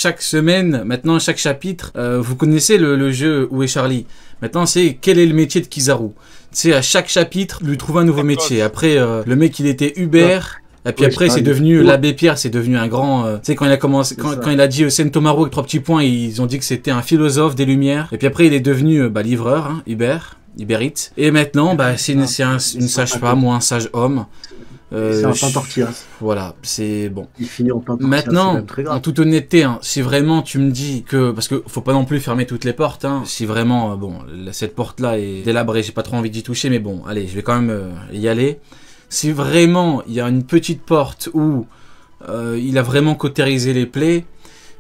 Chaque semaine, maintenant, chaque chapitre, vous connaissez le jeu Où est Charlie? Maintenant, c'est quel est le métier de Kizaru? Tu sais, à chaque chapitre, lui trouve un nouveau métier. Après, le mec, il était Uber. Et puis après, c'est devenu l'abbé Pierre, c'est devenu un grand. Tu sais, quand il a commencé, quand il a dit Sentomaru avec 3 petits points, ils ont dit que c'était un philosophe des Lumières. Et puis après, il est devenu livreur, hein, Uber Eats. Et maintenant, c'est une sage-femme ou un sage homme. C'est un pain tortillas. Voilà, c'est bon. Il finit en pain tortillas. Maintenant, en toute honnêteté, hein, si vraiment tu me dis que, parce que faut pas non plus fermer toutes les portes, hein, si vraiment, bon, cette porte-là est délabrée, j'ai pas trop envie d'y toucher, mais bon, allez, je vais quand même y aller. Si vraiment il y a une petite porte où il a vraiment cautérisé les plaies,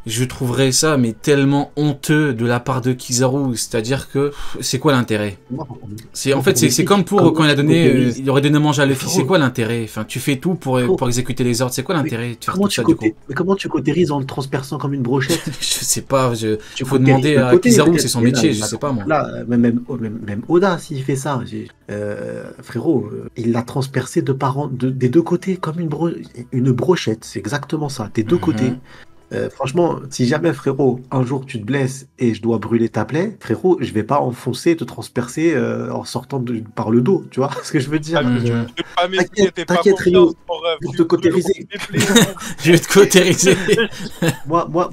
je trouverais ça mais tellement honteux de la part de Kizaru, c'est-à-dire que c'est quoi l'intérêt? C'est en fait c'est comme pour quand il a donné il aurait donné à manger à Luffy, c'est quoi l'intérêt? Enfin, tu fais tout pour exécuter les ordres, c'est quoi l'intérêt de faire tout ça du coup? Mais comment tu cautérises en le transperçant comme une brochette? Je sais pas, faut demander à Kizaru, c'est son métier, je sais pas moi. Là, même Oda s'il fait ça, frérot, il l'a transpercé des deux côtés comme une brochette, c'est exactement ça, des deux côtés. Franchement, si jamais, frérot, un jour tu te blesses et je dois brûler ta plaie, frérot, je vais pas enfoncer, te transpercer en sortant par le dos, tu vois ce que je veux dire? T'inquiète, Rio, pour te cautériser. Je vais te cautériser. moi,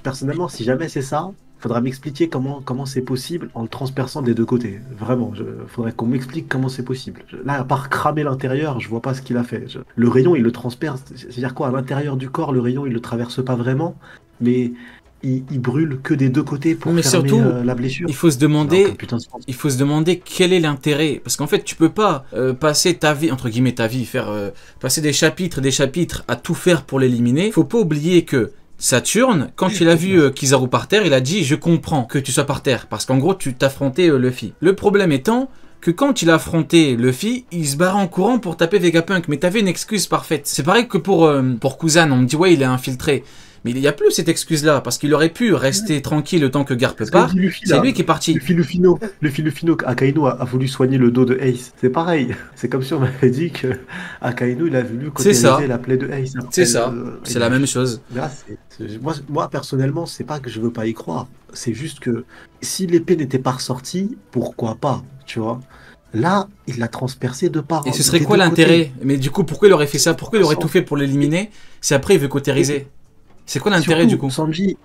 personnellement, si jamais c'est ça, faudra m'expliquer comment c'est possible en le transperçant des deux côtés. Vraiment, faudrait qu'on m'explique comment c'est possible. Là, à part cramer l'intérieur, je vois pas ce qu'il a fait. Le rayon, il le transperce. C'est-à-dire quoi? À l'intérieur du corps, le rayon, il le traverse pas vraiment, mais il brûle que des deux côtés pour fermer surtout, la blessure. Il faut se demander quel est l'intérêt. Parce qu'en fait, tu peux pas passer ta vie, entre guillemets ta vie, passer des chapitres à tout faire pour l'éliminer. Faut pas oublier que Saturne, quand il a vu Kizaru par terre, il a dit « Je comprends que tu sois par terre » parce qu'en gros, tu t'affrontais Luffy. Le problème étant que quand il a affronté Luffy, il se barrait en courant pour taper Vegapunk, mais t'avais une excuse parfaite. C'est pareil que pour Kuzan, on me dit « Ouais, il est infiltré ». Mais il n'y a plus cette excuse-là, parce qu'il aurait pu rester tranquille le temps que Garp part. C'est lui qui est parti. Luffy Lufino, Akainu a voulu soigner le dos de Ace. C'est pareil. C'est comme si on m'avait dit que Akainu, il a voulu cautériser la plaie de Ace. C'est ça. C'est la même chose. Là, moi, personnellement, c'est pas que je veux pas y croire. C'est juste que si l'épée n'était pas ressortie, pourquoi pas, tu vois? Là, il l'a transpercé de part. Et ce serait quoi l'intérêt? Mais du coup, pourquoi il aurait fait ça? Pourquoi il aurait tout fait pour l'éliminer si après il veut cautériser? C'est quoi l'intérêt du coup? Sanji,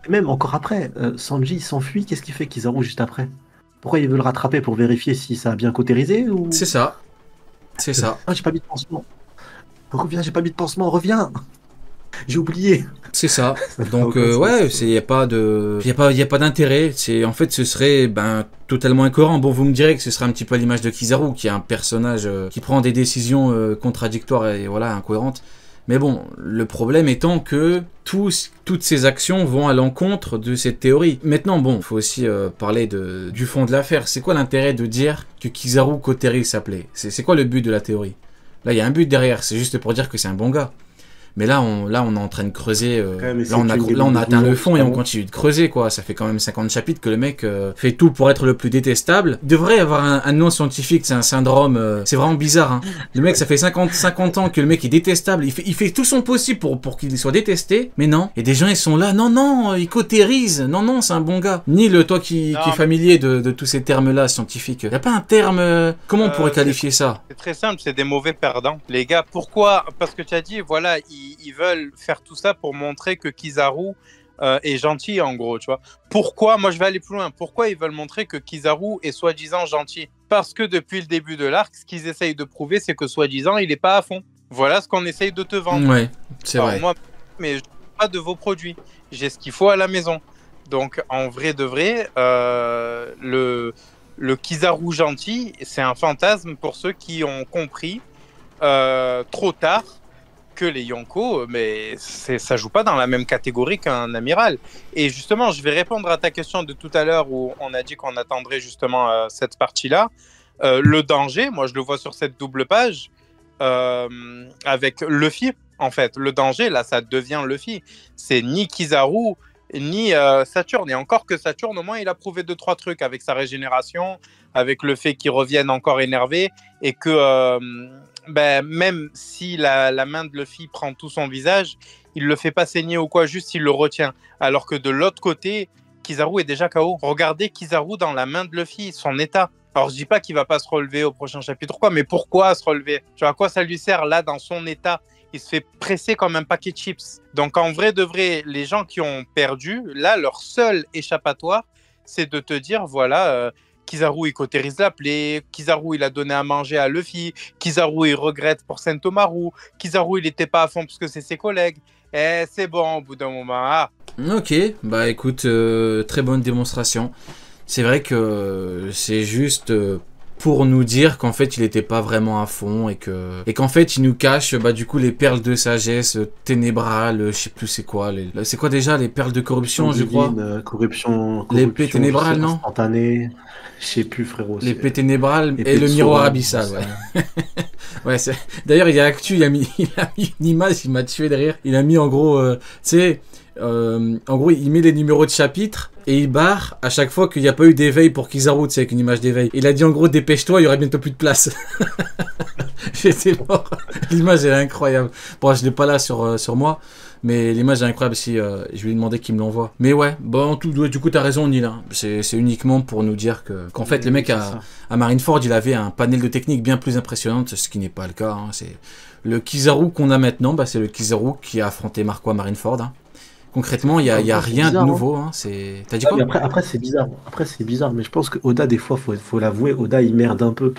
même encore après, Sanji s'enfuit, qu'est-ce qu'il fait Kizaru juste après? Pourquoi il veut le rattraper pour vérifier si ça a bien cautérisé ou... C'est ça. C'est ça. Ah, j'ai pas mis de pansement. Reviens, j'ai pas mis de pansement, reviens. J'ai oublié. C'est ça. Donc ouais, il y a pas d'intérêt. C'est en fait ce serait totalement incohérent. Bon, vous me direz que ce serait un petit peu à l'image de Kizaru, qui est un personnage qui prend des décisions contradictoires et voilà incohérentes. Mais bon, le problème étant que toutes ces actions vont à l'encontre de cette théorie. Maintenant, bon, il faut aussi parler du fond de l'affaire. C'est quoi l'intérêt de dire que Kizaru cautérise sa plaie? C'est quoi le but de la théorie? Là, il y a un but derrière, c'est juste pour dire que c'est un bon gars. Mais là, on est en train de creuser. Là, on a atteint le fond et on continue de creuser, quoi. Ça fait quand même 50 chapitres que le mec fait tout pour être le plus détestable. Il devrait avoir un nom scientifique, c'est un syndrome. C'est vraiment bizarre, hein. Le mec, ça fait 50 ans que le mec est détestable. Il fait tout son possible pour qu'il soit détesté. Mais non. Et des gens, ils sont là. Non, il cautérise. Non, c'est un bon gars. Ni toi qui est familier de tous ces termes-là scientifiques. Y a pas un terme. Comment on pourrait qualifier ça? C'est très simple, c'est des mauvais perdants. Les gars, pourquoi? Parce que tu as dit, voilà, ils veulent faire tout ça pour montrer que Kizaru est gentil, en gros, tu vois. Pourquoi? Moi, je vais aller plus loin. Pourquoi ils veulent montrer que Kizaru est soi-disant gentil? Parce que depuis le début de l'arc, ce qu'ils essayent de prouver, c'est que soi-disant, il est pas à fond. Voilà ce qu'on essaye de te vendre. Ouais, c'est vrai. Moi, mais je n'ai pas de vos produits. J'ai ce qu'il faut à la maison. Donc, en vrai de vrai, le Kizaru gentil, c'est un fantasme pour ceux qui ont compris trop tard que les Yonko, mais ça joue pas dans la même catégorie qu'un amiral. Et justement, je vais répondre à ta question de tout à l'heure où on a dit qu'on attendrait justement cette partie-là. Le danger, moi je le vois sur cette double page avec Luffy, en fait. Le danger, là, ça devient Luffy. C'est ni Kizaru, ni Saturne. Et encore que Saturne, au moins, il a prouvé 2-3 trucs avec sa régénération, avec le fait qu'il revienne encore énervé et que... même si la main de Luffy prend tout son visage, il le fait pas saigner ou quoi, juste il le retient. Alors que de l'autre côté, Kizaru est déjà KO. Regardez Kizaru dans la main de Luffy, son état. Alors je dis pas qu'il va pas se relever au prochain chapitre, quoi, mais pourquoi se relever? Tu vois, à quoi ça lui sert là dans son état? Il se fait presser comme un paquet de chips. Donc en vrai de vrai, les gens qui ont perdu, là, leur seul échappatoire, c'est de te dire, voilà, Kizaru il cautérise la plaie, Kizaru il a donné à manger à Luffy, Kizaru il regrette pour Sentomaru, Kizaru il était pas à fond parce que c'est ses collègues. Eh, c'est bon au bout d'un moment. Ah. Ok, bah écoute, très bonne démonstration. C'est vrai que c'est juste pour nous dire qu'en fait il était pas vraiment à fond et qu'en fait il nous cache bah du coup les perles de sagesse ténébrales, je sais plus c'est quoi, c'est quoi déjà les perles de corruption, je crois. Corruption, L'épée ténébrale, non? Instantanée. Je sais plus, frérot. L'épée ténébrale et Épée le de miroir Sora, abyssal, ça. ouais. Ouais, d'ailleurs il y a Actu, il a mis une image, il m'a tué de rire. Il a mis en gros, tu sais, en gros il met les numéros de chapitre et il barre à chaque fois qu'il n'y a pas eu d'éveil pour Kizaru, tu sais, avec une image d'éveil. Il a dit en gros dépêche-toi, il y aura bientôt plus de place. J'étais mort. L'image elle est incroyable. Bon, je l'ai pas là sur moi, mais l'image est incroyable. Si je lui ai demandé qu'il me l'envoie. Mais ouais, bon, du coup t'as raison Neil. Hein. C'est uniquement pour nous dire qu'en fait le mec à Marineford il avait un panel de techniques bien plus impressionnante, ce qui n'est pas le cas. Hein. C'est le Kizaru qu'on a maintenant, bah, c'est le Kizaru qui a affronté Marco à Marineford. Hein. Concrètement, il y a rien de nouveau. Hein. T'as dit quoi? Après c'est bizarre. Mais je pense que Oda, des fois, faut l'avouer, Oda il merde un peu.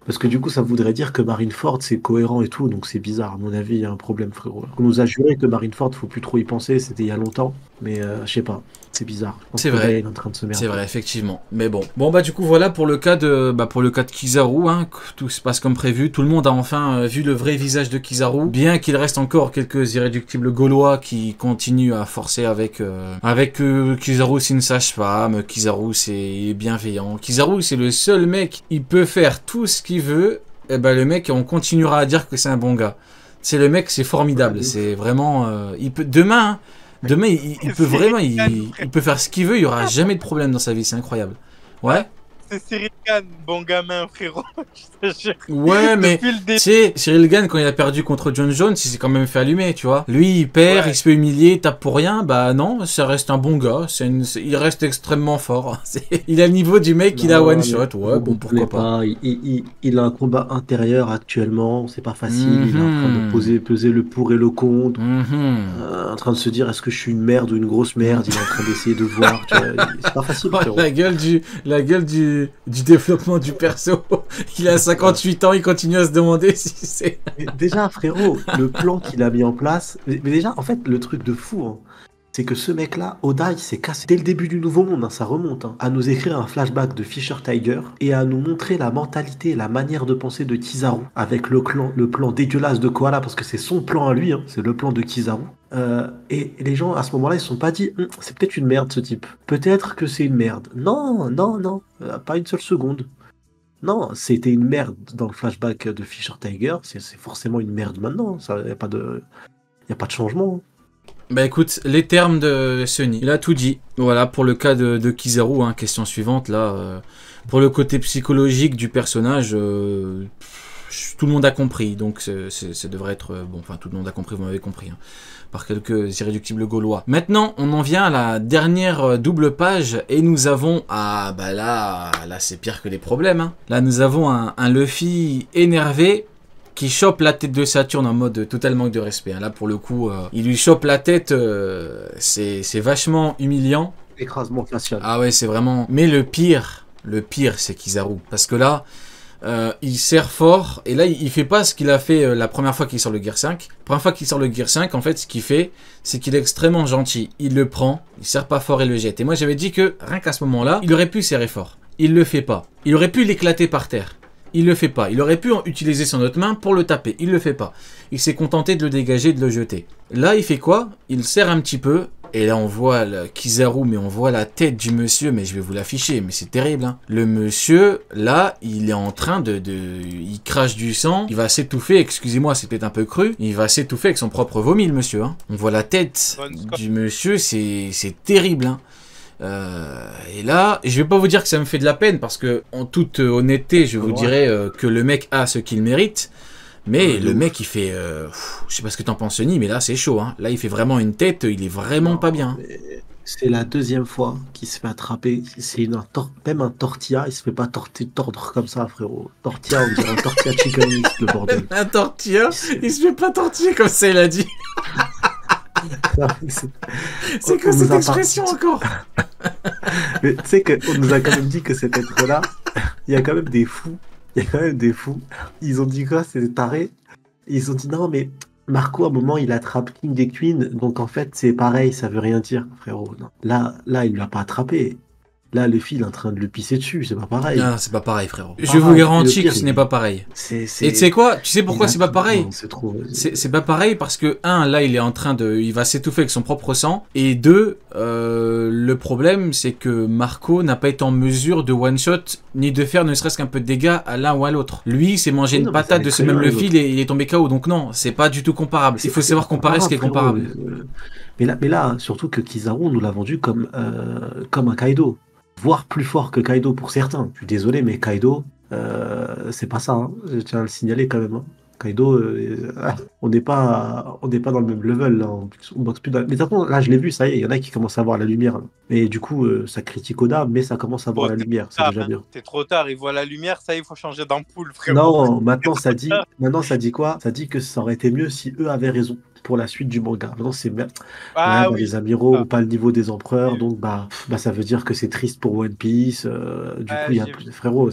Parce que du coup, ça voudrait dire que Marineford, c'est cohérent et tout, donc c'est bizarre. À mon avis, il y a un problème, frérot. On nous a juré que Marineford, faut plus trop y penser, c'était il y a longtemps. Mais je sais pas, c'est bizarre. C'est vrai. Il est en train de se merder. C'est vrai, effectivement. Mais bon. Bon, bah, du coup, voilà pour le cas de Kizaru. Hein. Tout se passe comme prévu. Tout le monde a enfin vu le vrai visage de Kizaru. Bien qu'il reste encore quelques irréductibles gaulois qui continuent à forcer avec Kizaru, c'est une sage-femme. Kizaru, c'est bienveillant. Kizaru, c'est le seul mec. Il peut faire tout ce qu'il veut. Et ben, le mec, on continuera à dire que c'est un bon gars. C'est le mec, c'est formidable. C'est vraiment. Il peut demain. Hein, demain, il peut vraiment, il peut faire ce qu'il veut, il n'y aura jamais de problème dans sa vie, c'est incroyable. Ouais. C'est Cyril Gann, bon gamin, frérot. Je te jure. Ouais, mais tu sais, Cyril Gann, quand il a perdu contre John Jones, il s'est quand même fait allumer, tu vois. Lui, il perd, il se fait humilier, il tape pour rien. Bah non, ça reste un bon gars. Il reste extrêmement fort. Il a le niveau du mec, il a one shot. Ouais, bon, pourquoi pas. Il a un combat intérieur actuellement, c'est pas facile. Il est en train de peser le pour et le contre. En train de se dire, est-ce que je suis une merde ou une grosse merde? Il est en train d'essayer de voir. C'est pas facile. Oh, la gueule du développement du perso. Il a 58 ans, il continue à se demander si c'est... Déjà, frérot, le plan qu'il a mis en place... Mais déjà, en fait, le truc de fou, hein, c'est que ce mec-là, Oda, il s'est cassé dès le début du Nouveau Monde, hein, ça remonte, hein, à nous écrire un flashback de Fisher Tiger et à nous montrer la mentalité et la manière de penser de Kizaru avec le plan dégueulasse de Koala, parce que c'est son plan à lui, hein, c'est le plan de Kizaru. Et les gens, à ce moment-là, ils se sont pas dit c'est peut-être une merde ce type. Peut-être que c'est une merde. Non, pas une seule seconde. Non, c'était une merde dans le flashback de Fisher Tiger, c'est forcément une merde maintenant, il n'y a pas de changement. Bah écoute, les termes de Sunny, il a tout dit. Voilà, pour le cas de Kizaru, hein, question suivante, là. Pour le côté psychologique du personnage, tout le monde a compris, donc ça devrait être... bon, enfin, tout le monde a compris, vous m'avez compris, hein, par quelques irréductibles gaulois. Maintenant, on en vient à la dernière double page, et nous avons... Ah, bah là c'est pire que les problèmes, hein. Là, nous avons un Luffy énervé, qui chope la tête de Saturne en mode total manque de respect. Là, pour le coup, il lui chope la tête, c'est vachement humiliant. Écrasement facial. Ah ouais, c'est vraiment... Mais le pire, c'est Kizaru. Parce que là, il serre fort, et là, il fait pas ce qu'il a fait la première fois qu'il sort le Gear 5. La première fois qu'il sort le Gear 5, en fait, ce qu'il fait, c'est qu'il est extrêmement gentil. Il le prend, il serre pas fort et le jette. Et moi, j'avais dit que, rien qu'à ce moment-là, il aurait pu serrer fort. Il le fait pas. Il aurait pu l'éclater par terre. Il le fait pas. Il aurait pu utiliser son autre main pour le taper. Il le fait pas. Il s'est contenté de le dégager, de le jeter. Là, il fait quoi? Il serre un petit peu. Et là, on voit Kizaru, mais on voit la tête du monsieur. Mais je vais vous l'afficher. Mais c'est terrible, hein. Le monsieur, là, il est en train il crache du sang. Il va s'étouffer. Excusez-moi, c'est peut-être un peu cru. Il va s'étouffer avec son propre vomi, le monsieur, hein. On voit la tête du monsieur. C'est terrible, hein. Et là, je vais pas vous dire que ça me fait de la peine parce que, en toute honnêteté, je vous dirais que le mec a ce qu'il mérite. Mais le mec, il fait... je sais pas ce que t'en penses, Sony, mais là, c'est chaud. Hein. Là, il fait vraiment une tête, il est vraiment pas bien. C'est la deuxième fois qu'il se fait attraper. C'est même un tortilla, il se fait pas tordre comme ça, frérot. Tortilla, on dirait un tortilla chicken mix, le bordel. Un tortilla, il se fait pas tortiller comme ça, il a dit. C'est que cette expression encore. Mais tu sais qu'on nous a quand même dit que cet être-là, il y a quand même des fous. Ils ont dit quoi? C'est des tarés. Ils ont dit non, mais Marco, à un moment, il attrape King des Queens. Donc en fait, c'est pareil, ça veut rien dire, frérot. Non. Là, il l'a pas attrapé. Là, le fil est en train de le pisser dessus, c'est pas pareil. Non, c'est pas pareil, frérot. Je vous garantis que ce n'est pas pareil. Et tu sais quoi? Tu sais pourquoi c'est pas pareil? C'est pas pareil parce que, là, il est en train de... Il va s'étouffer avec son propre sang. Et 2, le problème, c'est que Marco n'a pas été en mesure de one-shot, ni de faire ne serait-ce qu'un peu de dégâts à l'un ou à l'autre. Lui, il s'est mangé une patate de ce même le fil et il est tombé KO. Donc non, c'est pas du tout comparable. Il faut savoir comparer ce qui est comparable. Mais là, surtout que Kizaru, nous l'a vendu comme un Kaido. Voire plus fort que Kaido pour certains. Je suis désolé, mais Kaido, c'est pas ça. Hein. Je tiens à le signaler quand même. Hein. Kaido, on n'est pas dans le même level. Là. On boxe plus mais attends, là, je l'ai vu, ça y est, il y en a qui commencent à voir la lumière. Là. Et du coup, ça critique Oda, mais ça commence à voir la lumière. C'est déjà bien. C'est trop tard, il voit la lumière, ça y est, il faut changer d'ampoule, frérot. Non, maintenant, ça dit quoi? Ça dit que ça aurait été mieux si eux avaient raison pour la suite du manga. Maintenant, c'est les amiraux n'ont pas le niveau des empereurs, donc ça veut dire que c'est triste pour One Piece. Du coup, il y a plus de frérots.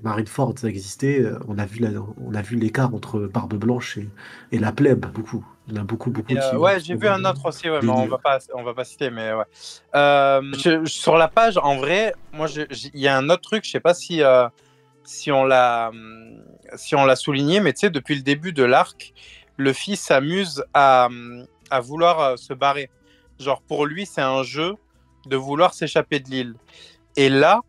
Marineford, ça existait. On a vu l'écart entre Barbe Blanche et la plèbe, beaucoup. Il y en a beaucoup. Ouais, j'ai vu un autre aussi, mais on va pas citer, mais ouais. Sur la page, en vrai, moi, il y a un autre truc, je sais pas si on l'a souligné, mais tu sais, depuis le début de l'arc, Luffy s'amuse à vouloir se barrer. Genre, pour lui, c'est un jeu de vouloir s'échapper de l'île. Et là,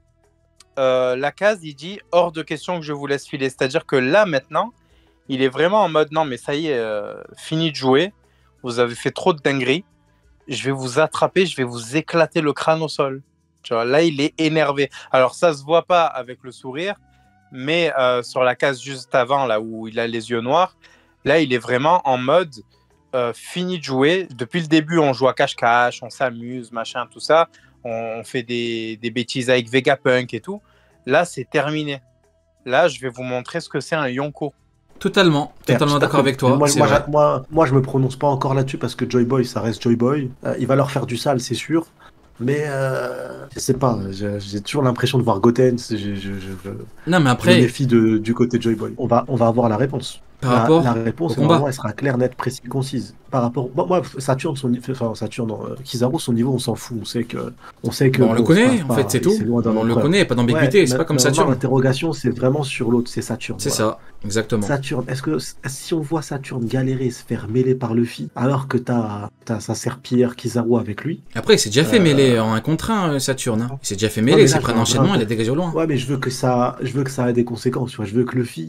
la case, il dit « hors de question que je vous laisse filer ». C'est-à-dire que là, maintenant, il est vraiment en mode « non, mais ça y est, fini de jouer. Vous avez fait trop de dingueries. Je vais vous attraper, je vais vous éclater le crâne au sol. » Tu vois, là, il est énervé. Alors, ça se voit pas avec le sourire, mais sur la case juste avant, là où il a les yeux noirs, là, il est vraiment en mode fini de jouer. Depuis le début, on joue à cache-cache, on s'amuse, machin, tout ça. On fait des bêtises avec Vegapunk et tout. Là, c'est terminé. Là, je vais vous montrer ce que c'est un Yonko. Totalement d'accord avec toi. Moi, je me prononce pas encore là-dessus parce que Joy Boy, ça reste Joy Boy. Il va leur faire du sale, c'est sûr. Mais je sais pas, j'ai toujours l'impression de voir Goten. Non, mais après, je me méfie du côté de Joy Boy. On va avoir la réponse. La réponse, normalement, elle sera claire, nette, précise, concise. Par rapport, moi, Saturne, Kizaru, son niveau, on s'en fout. On sait que. On le connaît, en fait, c'est tout. On le connaît, pas d'ambiguïté. C'est pas comme Saturne. L'interrogation, c'est vraiment sur l'autre, c'est Saturne. C'est ça, exactement. Saturne, est-ce que si on voit Saturne galérer, se faire mêler par Luffy, alors que t'as sa serpillère Kizaru avec lui. Après, il s'est déjà fait mêler en 1 contre 1, Saturne. Hein. Il s'est déjà fait mêler, il s'est pris un enchaînement, il a dégagé au loin. Ouais, mais je veux que ça ait des conséquences. Tu vois. Je veux que Luffy